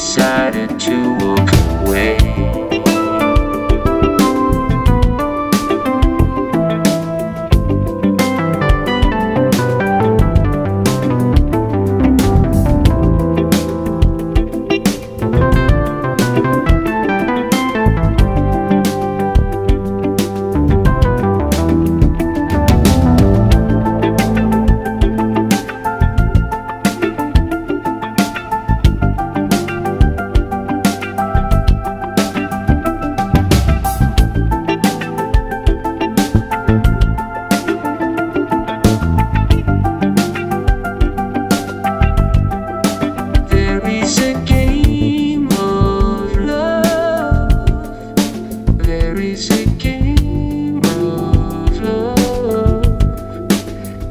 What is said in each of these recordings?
Decided to walk away.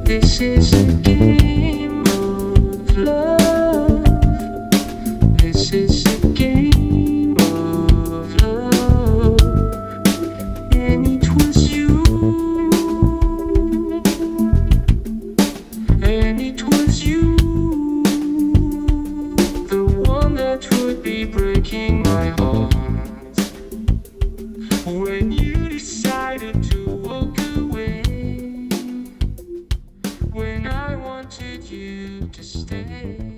This is a game of love. This is a game of love. And it was you. And it was you. The one that would be breaking my heart. When you decided to walk away. When I wanted you to stay.